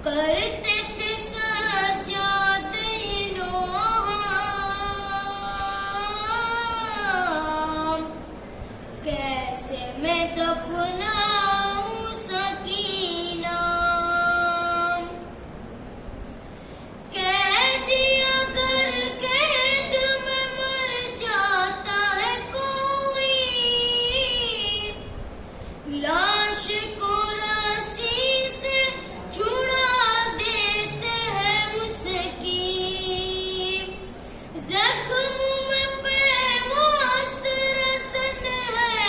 करते थे सजाद नौहाम, कैसे मैं दफनाऊं सकीना। कैदी अगर कैद में मर जाता है कोई, लाश को रस्सी से छुड़ा देते हैं उसकी। जख्म में पेवस्त रसन है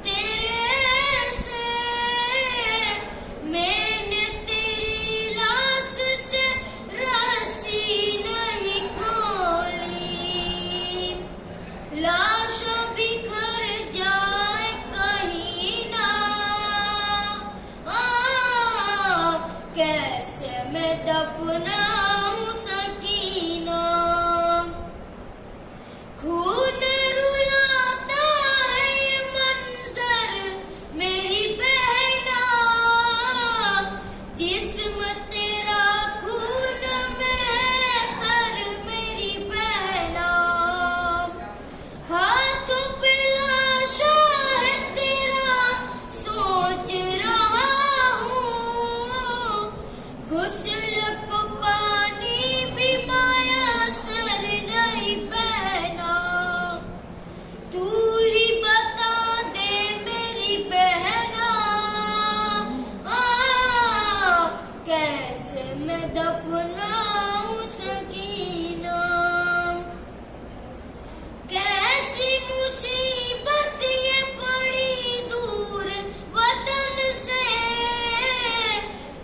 तेरे से, मैंने तेरी लाश से रस्सी नहीं खोली। लाश बिखर जाए कहीं ना, कैसे मैं दफनाऊं सकीना। खून रुलाता है ये मंजर मेरी बहना, जिस्म तेरा खून में है तर मेरी बहना। हाथों पे लाशा है तेरा सोच रहा हूँ, गुस्ल को पानी भी मयसर नहीं बहना। तू ही बता दे मेरी बहना, कैसे मैं दफनाऊं सकीना। कैसी मुसीबत ये पड़ी दूर वतन से,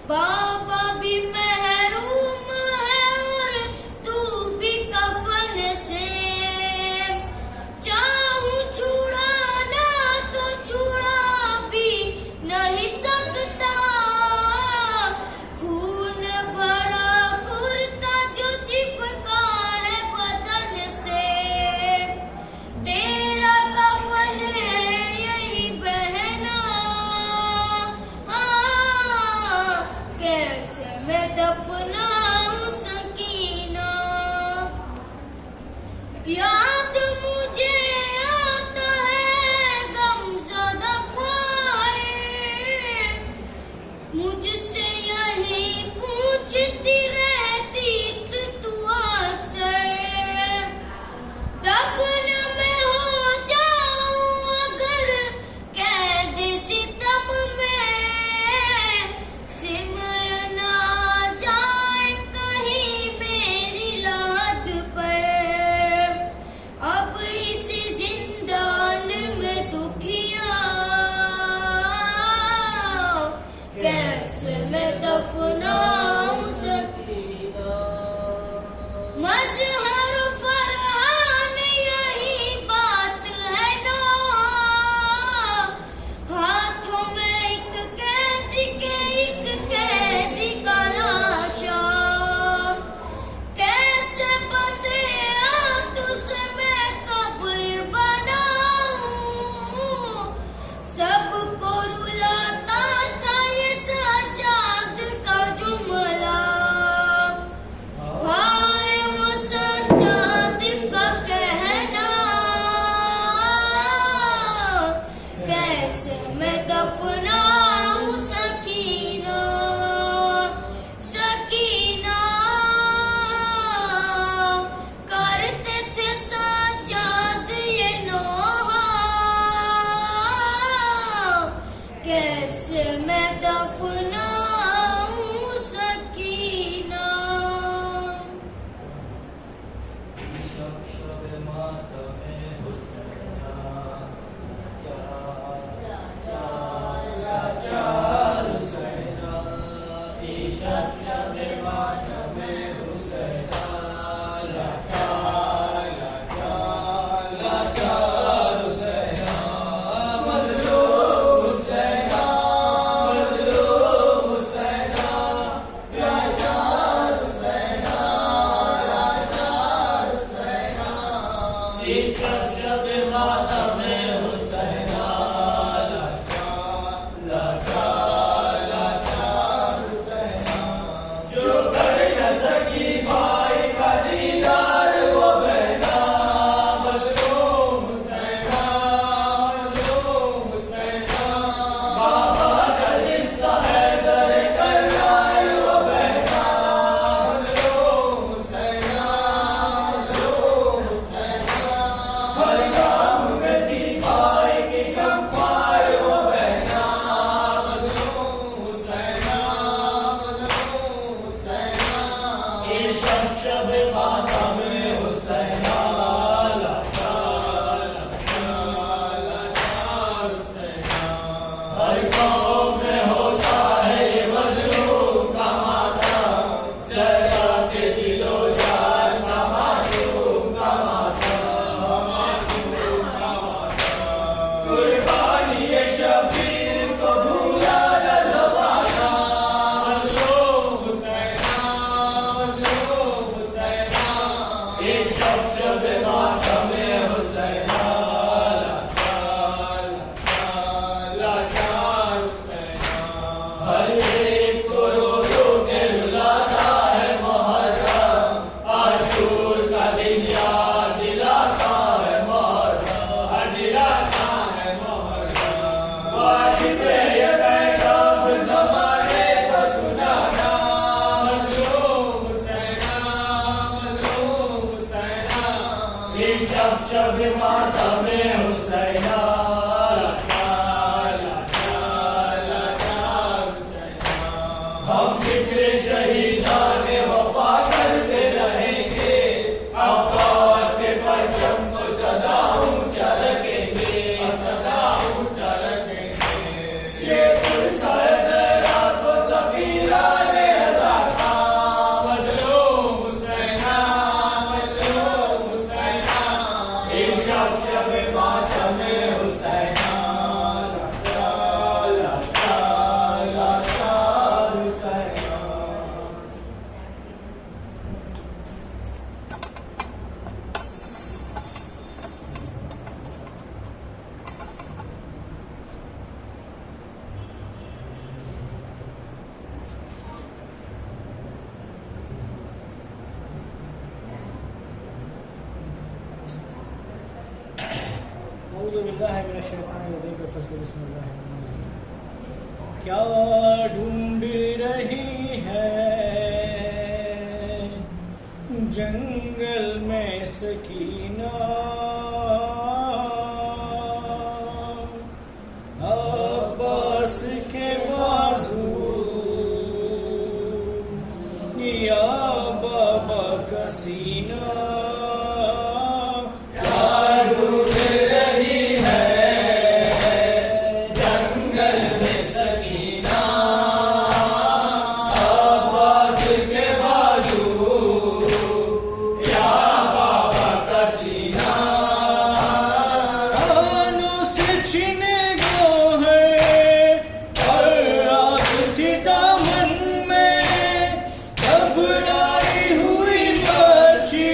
बाबा भी महरूम है और तू भी कफन से। चाहूं छुड़ाना तो छुड़ा भी नहीं सकता, खून भरा कुर्ता जो चिपका है बदन से। तेरा कफन है यही बहना, कैसे मैं दफनाऊं सकीना। याद मुझे आता है गमज़दा ख्वाहिश, मुझसे यही पूछती रहती तू अक्सर। दफन में हो जाऊं अगर कैद सितम में, सिमर ना जाए कहीं मेरी लाद पर। अब इसी जिंदान में दुखिया, कैसे मैं दफनाऊं सकीना। मशहर फरहान यही बात है नौहा, हाथों में एक कैदी के एक कैदी का लाशा। कैसे बंदे तुझसे मैं कब्र बनाऊं, सबको रुलाता था ये सजाद का जुमला। हाय वो सजाद का कहना, कैसे मैं दफनाऊं सकीना। सकीना करते थे सजाद ये नौहा, कैसे मैं दफनाऊं सकीना। शब मातम हुसैना हम जिक्र शहीदान वफा करते रहेंगे, अब्बास के परचम को सदा ऊंचा रखेंगे, सदा ऊंचा रखेंगे। ये पुरसाए ज़हरा को सफीरा ने अदा था, मज़लूम हुसैना, मज़लूम हुसैना। एक शब शब मातम हुसैना क्या ढूंढ रही है जंगल में सकीना, अब्बास के बाजू या बाबा का सीना। घबराई हुई बच्ची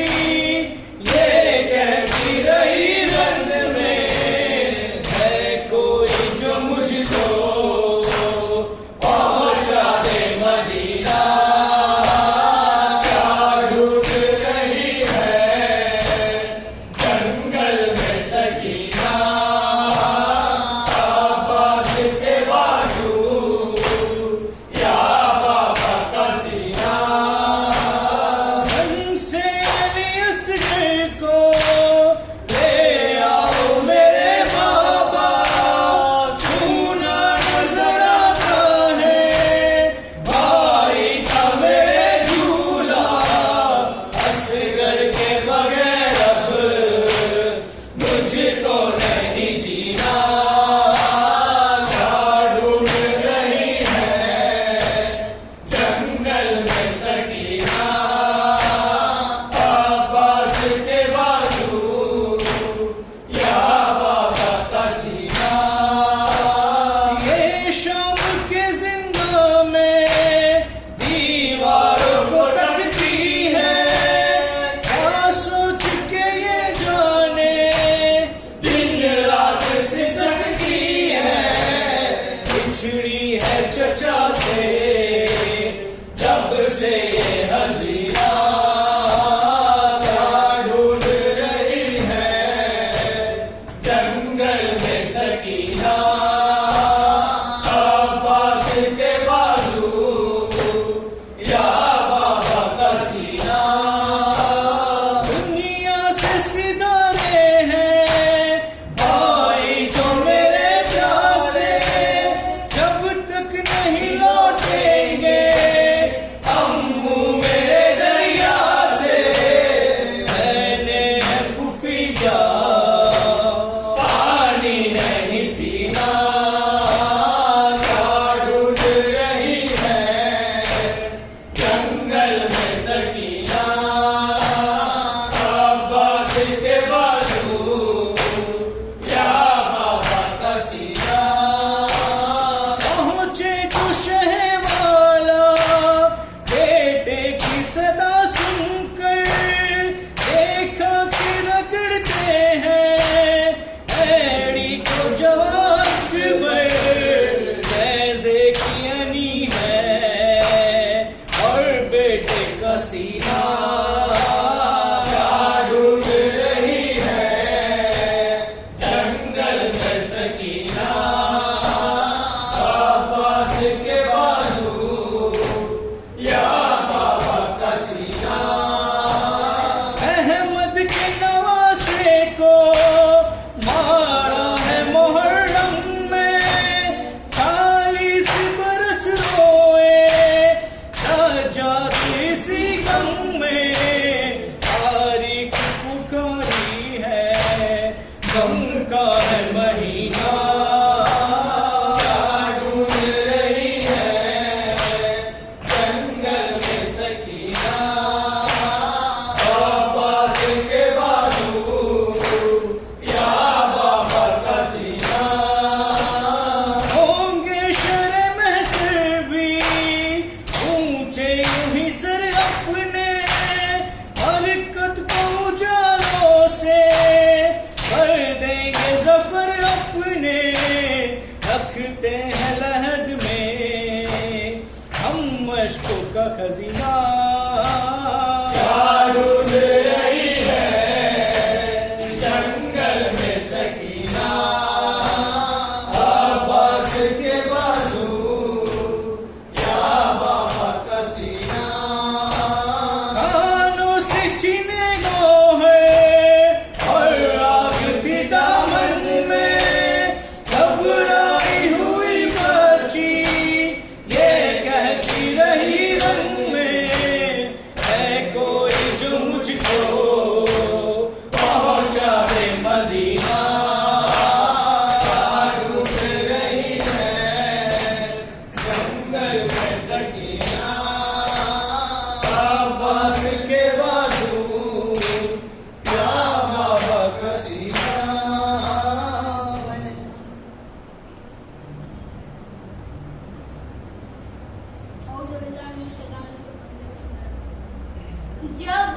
ऊंचे यूं ही सर अपने हरकत को उजालों से भर देंगे जफर अपने रखते हैं लहद में हम मशकों का खजीना क्या ढूंढ रही है जंगल में सकीना अब्बास के बाजू या बाबा का सीना कानों से चीने गो है और आग थी दामन में घबराई हुई बच्ची ये कहती रही रंग में है कोई जो मुझको पहुंचा दे मदीना क्या ढूंढ रही है जंगल में सकीना अब्बास के बाजू या बाबा का सीना जब